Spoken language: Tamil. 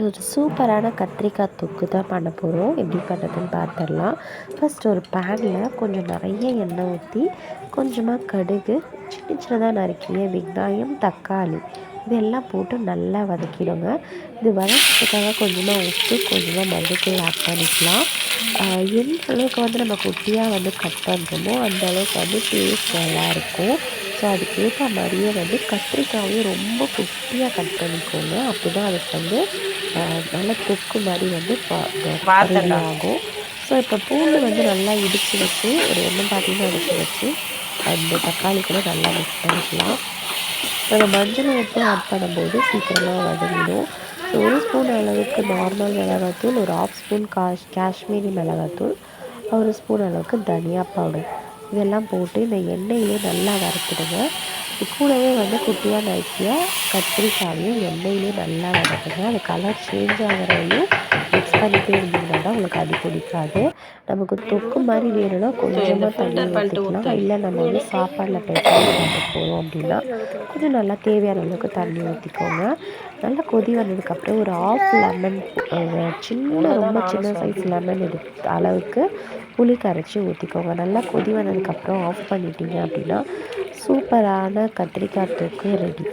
ஒரு சூப்பரான கத்திரிக்காய் தொக்கு தான் பண்ண போகிறோம். எப்படி பண்ணுறதுன்னு பார்த்துடலாம். ஃபஸ்ட் ஒரு பேனில் கொஞ்சம் நிறைய எண்ணெய் ஊற்றி கொஞ்சமாக கடுகு, சின்ன சின்னதாக நறுக்கிய வெங்காயம், தக்காளி இதெல்லாம் போட்டு நல்லா வதக்கிடுங்க. இது வதக்கிறதுக்காக கொஞ்சமாக உப்பு, கொஞ்சமாக மஞ்சத்தூள் ஆட் பண்ணிக்கலாம். எந்த அளவுக்கு வந்து நம்ம குட்டியாக வந்து கட் பண்ணுறோமோ அந்த அளவுக்கு வந்து டேஸ்ட் நல்லாயிருக்கும். ஸோ அதுக்கேற்ற மாதிரியே வந்து கத்திரிக்காயும் ரொம்ப குட்டியாக கட் பண்ணிக்கோங்க. அப்போ தான் அதுக்கு வந்து நல்லா தொக்கு மாதிரி வந்து ரெடி ஆகும். ஸோ இப்போ பூண்டு வந்து நல்லா இடித்து வச்சு ஒரு எண்ணெய் பாட்டிலும் இடித்து வச்சு அந்த தக்காளி கூட நல்லா மிக்ஸ் பண்ணிக்கலாம். நம்ம மஞ்சள் உப்பு ஆட் பண்ணும்போது சீக்கிரமாக வதங்கிடும். ஸோ ஒரு ஸ்பூன் அளவுக்கு நார்மல் மிளகாத்தூள், ஒரு 1/2 ஸ்பூன் காஷ்மீரி மிளகாத்தூள், ஒரு ஸ்பூன் அளவுக்கு தனியா பவுடர் இதெல்லாம் போட்டு இந்த எண்ணெயிலே நல்லா வறுத்துடுங்க. இது கூடவே வந்து குட்டியாக நறுக்கிய கத்திரிக்காயும் எண்ணெயிலே நல்லா வதக்குங்க. அது கலர் சேஞ்ச் ஆகிறையும் மிக்ஸ் பண்ணிகிட்டே இருந்தீங்கன்னா தான் உங்களுக்கு அடி பிடிக்காது. நமக்கு தொக்கு மாதிரி வேணும்னா கொஞ்சமாக தண்ணி ஊற்றிக்கலாம். இல்லை நம்ம வந்து சாப்பாடில் பெசஞ்சு சாப்பிட போகிறோம் அப்படின்னா கொஞ்சம் நல்லா தேவையான அளவுக்கு தண்ணி ஊற்றிக்கோங்க. நல்லா கொதி வந்ததுக்கப்புறம் ஒரு 1/2 லெமன், ரொம்ப சின்ன சைஸ் லெமன் அளவுக்கு புளி கரைச்சி ஊற்றிக்கோங்க. நல்லா கொதி வந்ததுக்கப்புறம் ஆஃப் பண்ணிட்டீங்க அப்படின்னா சூப்பரான கத்திரிக்காய் தொக்கு ரெடி.